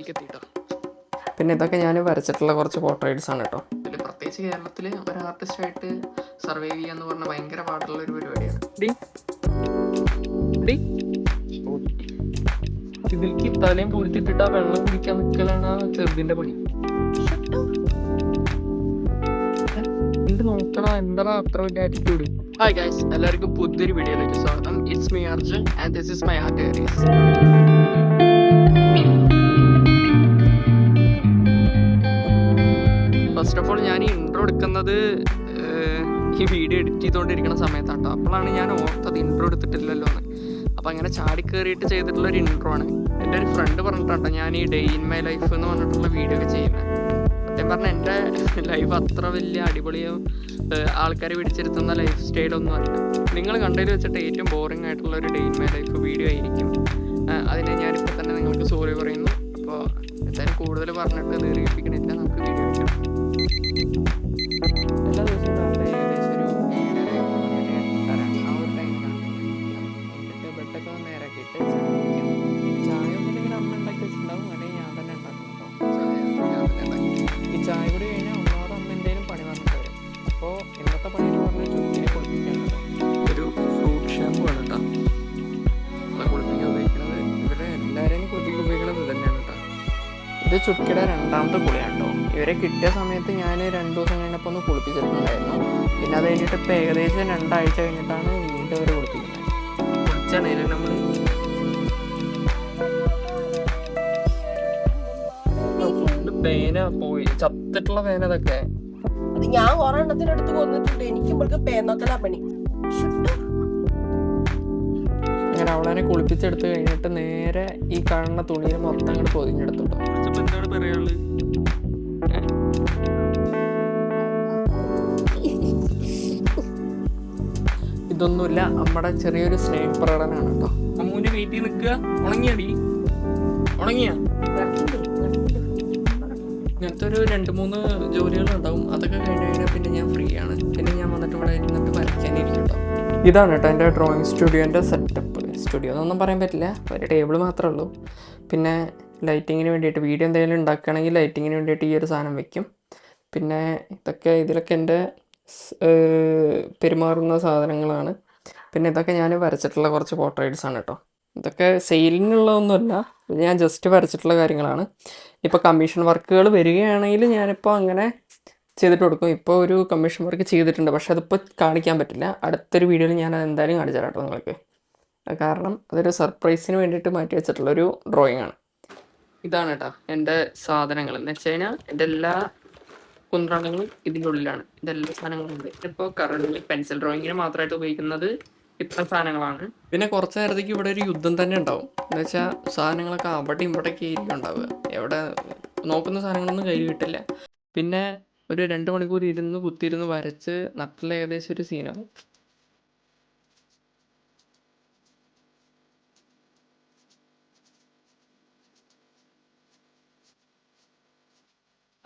ലെവലിലേക്ക് എത്തിയിട്ടോ. പിന്നെ ഇതൊക്കെ ഞാൻ വരച്ചിട്ടുള്ള കുറച്ച് പോർട്രേറ്റ്സ് ആണ് കേട്ടോ. ഇതിൽ പ്രത്യേകിച്ച് കേരളത്തിൽ ഒരു ആർട്ടിസ്റ്റായിട്ട് സർവൈവ് ചെയ്യാന്ന് പറഞ്ഞാൽ ഭയങ്കര പാടുള്ള ഒരു പരിപാടിയാണ്. ഇതിലേക്ക് തലയും പൂഴ്ത്തിട്ടിട്ട് ആ വെള്ളം കുടിക്കാൻ നിൽക്കലാണ് ആ ചെറുതിന്റെ പണി. നോക്കണം എന്താ അത്ര വലിയ ആറ്റിറ്റ്യൂഡ്. ഹായ് ഗൈസ്, എല്ലാവർക്കും പുതിയൊരു വീഡിയോയിലേക്ക് സ്വാഗതം. It's me Arjun and this is my art diaries. First of all ഞാൻ ഈ ഇൻട്രോ എടുക്കുന്നത് ഈ വീഡിയോ എഡിറ്റ് ചെയ്തുകൊണ്ടിരിക്കുന്ന സമയത്താട്ടോ. അപ്പോഴാണ് ഞാൻ ഓർത്തത് ഇൻട്രോ എടുത്തിട്ടില്ലല്ലോ എന്ന്. അപ്പോൾ അങ്ങനെ ചാടി കയറിയിട്ട് ചെയ്തിട്ടുള്ളൊരു ഇൻട്രോ ആണ്. എൻ്റെ ഒരു ഫ്രണ്ട് പറഞ്ഞിട്ടോ ഞാൻ ഈ ഡേ ഇൻ മൈ ലൈഫ് എന്ന് പറഞ്ഞിട്ടുള്ള വീഡിയോ ഒക്കെ ചെയ്യുന്നത്. സത്യം പറഞ്ഞാൽ എൻ്റെ ലൈഫ് അത്ര വലിയ അടിപൊളിയോ ആൾക്കാരെ പിടിച്ചിരുത്തുന്ന ലൈഫ് സ്റ്റൈലൊന്നും അല്ല. നിങ്ങൾ കണ്ടതിൽ വെച്ചിട്ട് ഏറ്റവും ബോറിംഗ് ആയിട്ടുള്ള ഒരു day in my life video ആയിരിക്കും. അതിന് ഞാനിപ്പോൾ തന്നെ നിങ്ങൾക്ക് സോറി പറയുന്നു. അപ്പോൾ എന്തായാലും കൂടുതൽ പറഞ്ഞിട്ട് ദീർഘിപ്പിക്കണില്ല, നമുക്ക് വീഡിയോ വയ്ക്കാം. എല്ലാ ദിവസവും രാവിലെ ഏകദേശം ഒരു 7:30 ആ ഒരു ടൈമിലാണ് എന്നിട്ട് ബെഡൊക്കെ നേരാക്കിയിട്ട് ചായ ഒന്നുമില്ലെങ്കിൽ അമ്മ ഉണ്ടാക്കി വെച്ചിട്ടുണ്ടാവും, അല്ലെങ്കിൽ ഞാൻ തന്നെ ഉണ്ടാക്കും കേട്ടോ. ഈ ചായ കൂടി കഴിഞ്ഞാൽ ഒന്നാമത് അമ്മ എന്തെങ്കിലും പണി പറഞ്ഞിട്ട് വരും. അപ്പോൾ ഇന്നത്തെ പണി എന്ന് പറഞ്ഞാൽ ചുറ്റിനെ കുളിപ്പിക്കാൻ കേട്ടോ. ഒരു ഫ്രൂട്ട് ഷാമ്പു ആണ് കേട്ടോ നമ്മളെ കുളിപ്പിക്കാൻ ഉപയോഗിക്കുന്നത്. ഇവരെ എല്ലാവരെയും കുളിപ്പിക്കാൻ ഉപയോഗിക്കുന്നത് ഇത് തന്നെയാണ് കേട്ടോ. ഇത് ചുക്കിയുടെ രണ്ടാമത്തെ കുളിയാണ് കേട്ടോ. ഇവരെ കിട്ടിയ സമയത്ത് ഞാൻ 2 ദിവസം കഴിഞ്ഞപ്പോൾ ഒന്ന് കുളിപ്പിച്ചിട്ടുണ്ടായിരുന്നു. പിന്നെ അത് കഴിഞ്ഞിട്ട് ഇപ്പോൾ ഏകദേശം 2 ആഴ്ച കഴിഞ്ഞിട്ടാണ് വീണ്ടും അവർ കുളിപ്പിക്കുന്നത്. കുളിച്ചാണ് നമ്മൾ പേന പോയി ചത്തിട്ടുള്ള പേന. ഇതൊക്കെ അത് ഞാൻ കുറെ എണ്ണത്തിനടുത്ത് കൊന്നിട്ടുണ്ട്. എനിക്കും പേനൊക്കെ പണി. അങ്ങനെ അവളെ കുളിപ്പിച്ചെടുത്ത് കഴിഞ്ഞിട്ട് നേരെ ഈ കാണുന്ന തുണിയിൽ മൊത്തം അങ്ങോട്ട് പൊതിഞ്ഞെടുത്തു കേട്ടോ. എന്താണ് പറയാനുള്ളത്? ഇതൊന്നുമില്ല, നമ്മുടെ ചെറിയൊരു സ്നേഹ പ്രകടനമാണ് കേട്ടോ. അമ്മൂന്റെ വീട്ടിൽ നിൽക്കുക. ഉണങ്ങിയടി ഉണങ്ങിയ ഇങ്ങനത്തെ ഒരു 2-3 ജോലികളുണ്ടാവും. അതൊക്കെ കഴിഞ്ഞ് കഴിഞ്ഞാൽ പിന്നെ ഞാൻ ഫ്രീ ആണ്. പിന്നെ ഞാൻ വന്നിട്ട് ഇവിടെ ഇരുന്നിട്ട് വരയ്ക്കാനിരിക്കും കേട്ടോ. ഇതാണ് കേട്ടോ എൻ്റെ ഡ്രോയിങ് സ്റ്റുഡിയോൻ്റെ സെറ്റപ്പ്. സ്റ്റുഡിയോ എന്നൊന്നും പറയാൻ പറ്റില്ല, ഒരു ടേബിൾ മാത്രമേ ഉള്ളൂ. പിന്നെ ലൈറ്റിങ്ങിന് വേണ്ടിയിട്ട് വീഡിയോ എന്തെങ്കിലും ഉണ്ടാക്കുകയാണെങ്കിൽ ലൈറ്റിങ്ങിന് വേണ്ടിയിട്ട് ഈ ഒരു സാധനം വെക്കും. പിന്നെ ഇതിലൊക്കെ എൻ്റെ പെരുമാറുന്ന സാധനങ്ങളാണ്. പിന്നെ ഇതൊക്കെ ഞാൻ വരച്ചിട്ടുള്ള കുറച്ച് പോർട്രേറ്റ്സ് ആണ് കേട്ടോ. ഇതൊക്കെ സെയിലിനുള്ളതൊന്നുമല്ല, ഞാൻ ജസ്റ്റ് വരച്ചിട്ടുള്ള കാര്യങ്ങളാണ്. ഇപ്പോൾ കമ്മീഷൻ വർക്കുകൾ വരികയാണെങ്കിൽ ഞാനിപ്പോൾ അങ്ങനെ ചെയ്തിട്ട് കൊടുക്കും. ഇപ്പോൾ ഒരു കമ്മീഷൻ വർക്ക് ചെയ്തിട്ടുണ്ട്, പക്ഷെ അതിപ്പോൾ കാണിക്കാൻ പറ്റില്ല. അടുത്തൊരു വീഡിയോയിൽ ഞാൻ അത് എന്തായാലും കാണിച്ചു തരാം കേട്ടോ നിങ്ങൾക്ക്. കാരണം അതൊരു സർപ്രൈസിന് വേണ്ടിയിട്ട് മാറ്റി വെച്ചിട്ടുള്ളൊരു ഡ്രോയിങ് ആണ്. ഇതാണ് കേട്ടോ എൻ്റെ സാധനങ്ങൾ എന്ന് വെച്ച് കഴിഞ്ഞാൽ എൻ്റെ എല്ലാ കുന്ത്രാണ്ടങ്ങളും ഇതിൻ്റെ ഉള്ളിലാണ്. ഇതെല്ലാ സാധനങ്ങളും ഉണ്ട്. ഇപ്പോൾ കറണ്ട് പെൻസിൽ ഡ്രോയിങ്ങിന് മാത്രമായിട്ട് ഉപയോഗിക്കുന്നത് ഇത്ര സാധനങ്ങളാണ്. പിന്നെ കുറച്ച് നേരത്തേക്ക് ഇവിടെ ഒരു യുദ്ധം തന്നെ ഉണ്ടാവും. എന്ന് വെച്ചാൽ സാധനങ്ങളൊക്കെ അവിടെ ഇവിടേക്ക് ആയിരിക്കും ഉണ്ടാവുക. എവിടെ നോക്കുന്ന സാധനങ്ങളൊന്നും കയ്യിൽ കിട്ടില്ല. പിന്നെ ഒരു 2 മണിക്കൂർ കുത്തിയിരുന്ന് വരച്ച് നട്ടിൽ ഏകദേശം ഒരു സീനാവും.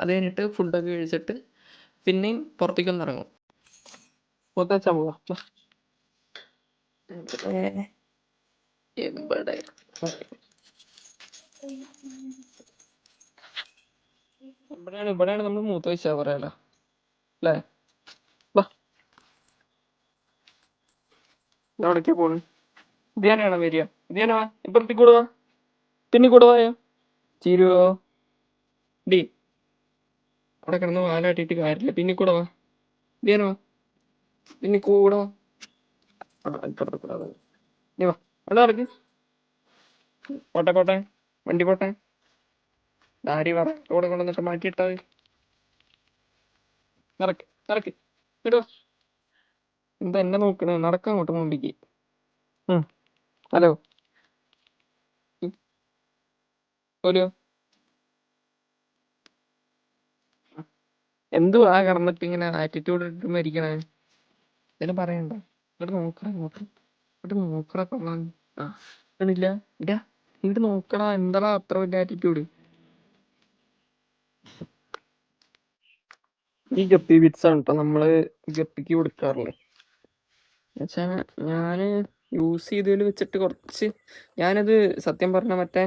അത് കഴിഞ്ഞിട്ട് ഫുഡൊക്കെ കഴിച്ചിട്ട് പിന്നെയും പുറത്തേക്കൊന്ന് ഇറങ്ങും. പുറത്തേച്ചാൽ പോവാ. ഇവിടെയാണ് നമ്മൾ മൂത്ത വെച്ചാ പറയാലോ അല്ലേ? എവിടേക്കാ പോണ്? ധ്യാനാണോ വരിക? ധ്യാന ഇപ്പുറത്തേക്ക് കൂടെ വാ, പിന്നെ കൂടെ വായോ ചീരുവോ ഡി. അവിടെ കിടന്ന് വാലാട്ടിട്ട് കാര്യമില്ല, പിന്നെ കൂടെ വാ ധ്യാന വാ, പിന്നെ കൂടെ വാ. ഇപ്പുറത്തെ കൂടെ നീ വാ. അവിടെ നടക്ക്. പോട്ടെ വണ്ടി പോട്ടെ. ഡാരി പറ കൂടെ കൊണ്ടുവന്നിട്ട് മാറ്റിയിട്ടാ നടക്ക് ഇടുവോ. എന്താ എന്നെ നോക്കണേ? നടക്കാൻ അങ്ങോട്ട് മുമ്പിക്ക്. ഹലോ ഒരു എന്തുവാ കറന്നിട്ട് ഇങ്ങനെ ആറ്റിറ്റ്യൂഡ് ഇട്ട് മരിക്കണേ? എന്തെങ്കിലും പറയണ്ട. ഇങ്ങോട്ട് നോക്കടാ കൊള്ളാൻ. ഇല്ല ഇങ്ങോട്ട് നോക്കടാ. എന്താടാ അത്ര വലിയ ആറ്റിറ്റ്യൂഡ്? ഈ ഗപ്പി ബിറ്റ്സ് ആണ് കേട്ടോ നമ്മള് ഗപ്പിക്ക് കൊടുക്കാറുള്ളത്. എന്നുവെച്ചാൽ ഞാൻ യൂസ് ചെയ്തതിൽ വെച്ചിട്ട് കുറച്ച് ഞാനത് സത്യം പറഞ്ഞ മറ്റേ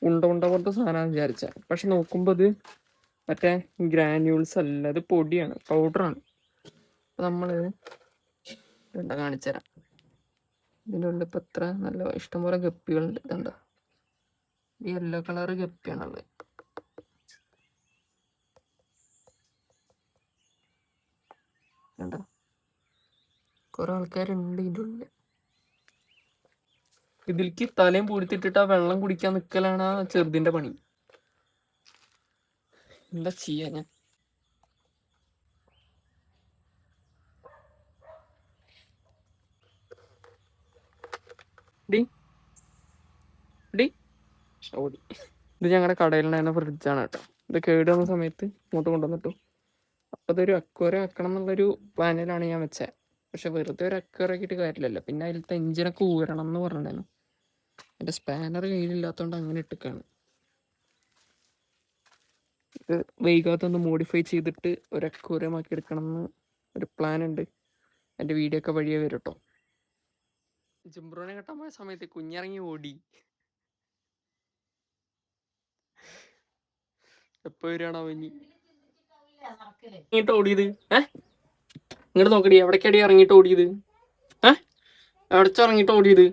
ഉണ്ട ഉണ്ട പോലത്തെ സാധനമാണ് വിചാരിച്ച, പക്ഷെ നോക്കുമ്പോൾ ഇത് മറ്റേ ഗ്രാന്യൂൾസ് അല്ല, ഇത് പൊടിയാണ്, പൗഡറാണ്. അപ്പം നമ്മൾ എന്താ കാണിച്ചു തരാം. ഇതിൻ്റെ ഉള്ളിൽ ഇപ്പം എത്ര നല്ല ഇഷ്ടംപോലെ ഗപ്പികളുണ്ട്. ഇതുണ്ടോ, ഈ യെല്ലോ കളറ് ഗപ്പിയാണുള്ളത്. കണ്ടോ, കുറെ ആൾക്കാരുണ്ട് ഇതിൻ്റെ ഉള്ളിൽ. ഇതിലേക്ക് തലയും പൂഴ്ത്തിട്ടിട്ട് ആ വെള്ളം കുടിക്കാൻ നിൽക്കലാണ് ആ ചെറുതിൻ്റെ പണി. എന്താ ചെയ്യാ ഞാൻ? ഡി ഡി ഓടി. ഇത് ഞങ്ങളുടെ കടയിലുണ്ടായിരുന്ന ഫ്രിഡ്ജാണ് കേട്ടോ. ഇത് കേട് വന്ന സമയത്ത് ഇങ്ങോട്ട് കൊണ്ടുവന്നിട്ടു. അപ്പോൾ ഇതൊരു അക്വേറിയം ആക്കണം എന്നുള്ളൊരു പ്ലാനിലാണ് ഞാൻ വെച്ചത്. പക്ഷെ വെറുതെ ഒരു അക്വേറിയം ആക്കിയിട്ട് കാര്യമില്ലല്ലോ. പിന്നെ അതിലത്തെ എഞ്ചിനൊക്കെ ഊരണം എന്ന് പറഞ്ഞിട്ടുണ്ടായിരുന്നു. എൻ്റെ സ്പാനർ കയ്യിലില്ലാത്തതുകൊണ്ട് അങ്ങനെ ഇട്ടിക്കാണ്. ഇത് വൈകാത്തൊന്ന് മോഡിഫൈ ചെയ്തിട്ട് ഒരു അക്വേറിയം ആക്കി എടുക്കണം എന്ന് ഒരു പ്ലാൻ ഉണ്ട്. എൻ്റെ വീഡിയോ ഒക്കെ വഴിയേ വരും കേട്ടോ. ജിംബ്രോനെ കെട്ടാൻ പോയ സമയത്ത് കുഞ്ഞിറങ്ങി ഓടി. എപ്പോ വരികയാണോ ഇനി ഇങ്ങോട്ട് ഓടിയത്? ഇങ്ങോട്ട് നോക്കടി, എവിടേക്കടി ഇറങ്ങിയിട്ട് ഓടിയത്? എവിടച്ച ഇറങ്ങിയിട്ട് ഓടിയത്?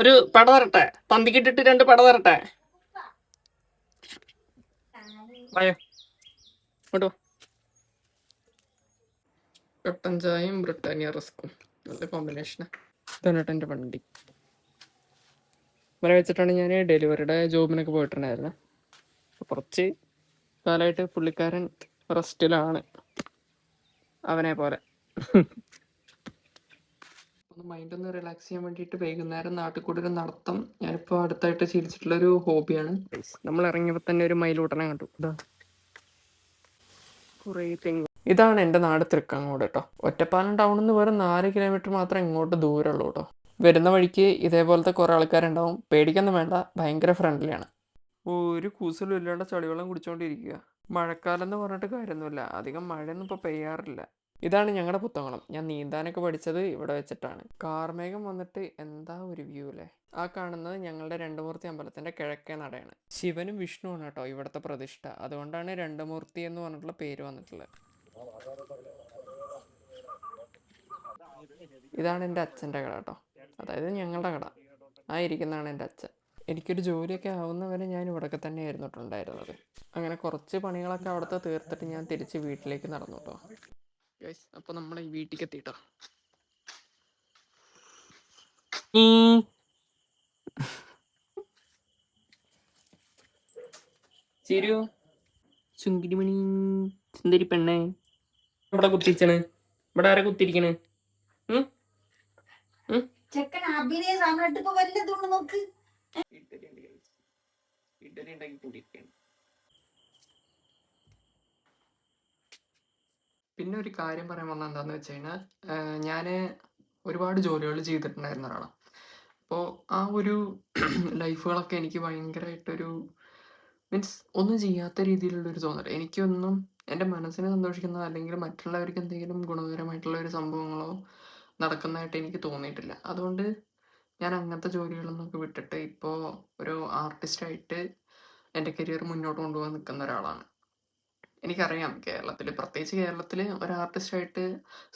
ഒരു പട തരട്ടെ, തന്തിക്കിട്ടിട്ട് 2 പട തരട്ടെ? വായോ ഇങ്ങോട്ടോ. കട്ടൻ ചായയും ബ്രിട്ടാനിയ റസ്കും നല്ല കോമ്പിനേഷനാ. ഇതാണ് കേട്ടോ എൻ്റെ വണ്ടി. ഇവരെ വെച്ചിട്ടാണ് ഞാൻ ഡെലിവറിയുടെ ജോബിനൊക്കെ പോയിട്ടുണ്ടായിരുന്നത്. കുറച്ച് കാലമായിട്ട് പുള്ളിക്കാരൻ റെസ്റ്റിലാണ്, അവനെ പോലെ. ഒന്ന് മൈൻഡ് ഒന്ന് റിലാക്സ് ചെയ്യാൻ വേണ്ടിയിട്ട് വൈകുന്നേരം നാട്ടിൽ കൂടെ ഒരു നടത്തം ഞാനിപ്പോൾ അടുത്തായിട്ട് ശീലിച്ചിട്ടുള്ളൊരു ഹോബിയാണ്. നമ്മൾ ഇറങ്ങിയപ്പോൾ തന്നെ ഒരു മയിലൂട്ടനെ കണ്ടു. കുറേ തെങ്ങ്. ഇതാണ് എൻ്റെ നാട് തൃക്കങ്ങോട് കേട്ടോ. ഒറ്റപ്പാലം ടൗണിൽ നിന്ന് വെറും 4 കിലോമീറ്റർ മാത്രം ഇങ്ങോട്ട് ദൂരമുള്ളൂ കേട്ടോ. വരുന്ന വഴിക്ക് ഇതേപോലത്തെ കുറേ ആൾക്കാരുണ്ടാവും. പേടിക്കൊന്നും വേണ്ട, ഭയങ്കര ഫ്രണ്ട്ലിയാണ്. ഒരു കൂസലും ഇല്ലാണ്ട് ചളിവെള്ളം കുടിച്ചുകൊണ്ടിരിക്കുക. മഴക്കാലം എന്ന് പറഞ്ഞിട്ട് കാര്യമൊന്നുമില്ല, അധികം മഴയൊന്നും ഇപ്പോൾ പെയ്യാറില്ല. ഇതാണ് ഞങ്ങളുടെ പുത്തംകുളം. ഞാൻ നീന്താനൊക്കെ പഠിച്ചത് ഇവിടെ വെച്ചിട്ടാണ്. കാർമേഘം വന്നിട്ട് എന്താ ഒരു വ്യൂ അല്ലേ. ആ കാണുന്നത് ഞങ്ങളുടെ രണ്ടുമൂർത്തി അമ്പലത്തിൻ്റെ കിഴക്കേ നടയാണ്. ശിവനും വിഷ്ണുവാണ് കേട്ടോ ഇവിടുത്തെ പ്രതിഷ്ഠ. അതുകൊണ്ടാണ് രണ്ടുമൂർത്തി എന്ന് പറഞ്ഞിട്ടുള്ള പേര് വന്നിട്ടുള്ളത്. ഇതാണ് എൻ്റെ അച്ഛൻ്റെ കട കേട്ടോ, അതായത് ഞങ്ങളുടെ കട. ആ ഇരിക്കുന്നതാണ് എൻ്റെ അച്ഛൻ. എനിക്കൊരു ജോലിയൊക്കെ ആവുന്നവരെ ഞാൻ ഇവിടെയൊക്കെ തന്നെയായിരുന്നു ഉണ്ടായിരുന്നത്. അങ്ങനെ കുറച്ച് പണികളൊക്കെ അവിടുത്തെ തീർത്തിട്ട് ഞാൻ തിരിച്ച് വീട്ടിലേക്ക് നടന്നു കേട്ടോ. അപ്പോൾ നമ്മൾ ഈ വീട്ടിലേക്ക് എത്തിട്ടോ. ചിരു ചുങ്കിരിമണി സുന്ദരി പെണ്ണേ, ഇവിടെ കുത്തിരിച്ചണ്. ഇവിടെ ആരെ കുത്തിരിക്കണ്? പിന്നെ ഒരു കാര്യം പറയാൻ വന്നത് എന്താന്ന് വെച്ച് കഴിഞ്ഞാൽ, ഞാൻ ഒരുപാട് ജോലികൾ ചെയ്തിട്ടുണ്ടായിരുന്ന ഒരാളാണ്. അപ്പോൾ ആ ഒരു ലൈഫുകളൊക്കെ എനിക്ക് ഭയങ്കരമായിട്ടൊരു മീൻസ് ഒന്നും ചെയ്യാത്ത രീതിയിലുള്ളൊരു തോന്നൽ. എനിക്കൊന്നും എൻ്റെ മനസ്സിനെ സന്തോഷിക്കുന്ന അല്ലെങ്കിൽ മറ്റുള്ളവർക്ക് എന്തെങ്കിലും ഗുണകരമായിട്ടുള്ള ഒരു സംഭവങ്ങളോ നടക്കുന്നതായിട്ട് എനിക്ക് തോന്നിയിട്ടില്ല. അതുകൊണ്ട് ഞാൻ അങ്ങനത്തെ ജോലികളൊന്നൊക്കെ വിട്ടിട്ട് ഇപ്പോൾ ഒരു ആർട്ടിസ്റ്റായിട്ട് എൻ്റെ കരിയർ മുന്നോട്ട് കൊണ്ടുപോകാൻ നിൽക്കുന്ന ഒരാളാണ്. എനിക്കറിയാം കേരളത്തിൽ, പ്രത്യേകിച്ച് കേരളത്തിൽ ഒരു ആർട്ടിസ്റ്റായിട്ട്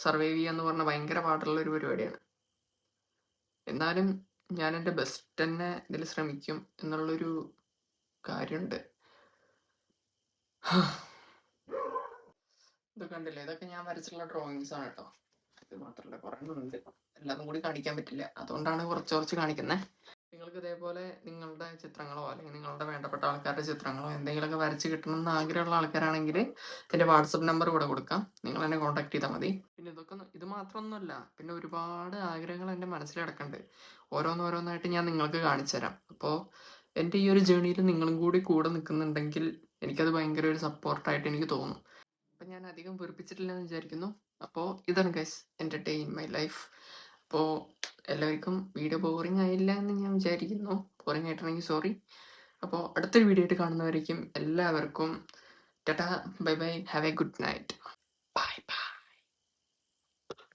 സർവൈവ് ചെയ്യുക എന്ന് പറഞ്ഞാൽ ഭയങ്കര പാടുള്ള ഒരു പരിപാടിയാണ്. എന്നാലും ഞാൻ എൻ്റെ ബെസ്റ്റ് തന്നെ ഇതിൽ ശ്രമിക്കും എന്നുള്ളൊരു കാര്യമുണ്ട്. ഇത് കണ്ടില്ലേ, ഇതൊക്കെ ഞാൻ വരച്ചിട്ടുള്ള ഡ്രോയിങ്സ് ആണ് കേട്ടോ. ഇത് മാത്രമല്ല, കുറേ ഉണ്ട്, എല്ലാതും കൂടി കാണിക്കാൻ പറ്റില്ല, അതുകൊണ്ടാണ് കുറച്ച് കാണിക്കുന്നത്. നിങ്ങൾക്ക് ഇതേപോലെ നിങ്ങളുടെ ചിത്രങ്ങളോ അല്ലെങ്കിൽ നിങ്ങളുടെ വേണ്ടപ്പെട്ട ആൾക്കാരുടെ ചിത്രങ്ങളോ എന്തെങ്കിലുമൊക്കെ വരച്ച് കിട്ടണമെന്ന് ആഗ്രഹമുള്ള ആൾക്കാരാണെങ്കിൽ എൻ്റെ വാട്സപ്പ് നമ്പർ ഇവിടെ കൊടുക്കാം, നിങ്ങൾ എന്നെ കോൺടാക്ട് ചെയ്താൽ മതി. പിന്നെ ഇത് മാത്രമൊന്നുമല്ല, പിന്നെ ഒരുപാട് ആഗ്രഹങ്ങൾ എൻ്റെ മനസ്സിൽ കിടക്കുന്നുണ്ട്. ഓരോന്നോരോന്നായിട്ട് ഞാൻ നിങ്ങൾക്ക് കാണിച്ചു തരാം. അപ്പോൾ എൻ്റെ ഈ ഒരു ജേണിയിൽ നിങ്ങളും കൂടി കൂടെ നിൽക്കുന്നുണ്ടെങ്കിൽ എനിക്കത് ഭയങ്കര ഒരു സപ്പോർട്ടായിട്ട് എനിക്ക് തോന്നും. അപ്പം ഞാൻ അധികം വെറുപ്പിച്ചിട്ടില്ലെന്ന് വിചാരിക്കുന്നു. അപ്പോൾ ഇതാണ് ഗൈസ് എൻ്റെ ഡേ ഇൻ മൈ ലൈഫ്. അപ്പോൾ എല്ലാവർക്കും വീഡിയോ ബോറിംഗ് ആയില്ല എന്ന് ഞാൻ വിചാരിക്കുന്നു. ബോറിംഗ് ആയിട്ടുണ്ടെങ്കിൽ സോറി. അപ്പോൾ അടുത്തൊരു വീഡിയോ ആയിട്ട് കാണുന്നവരേക്കും എല്ലാവർക്കും Tata, bye bye, have A good night.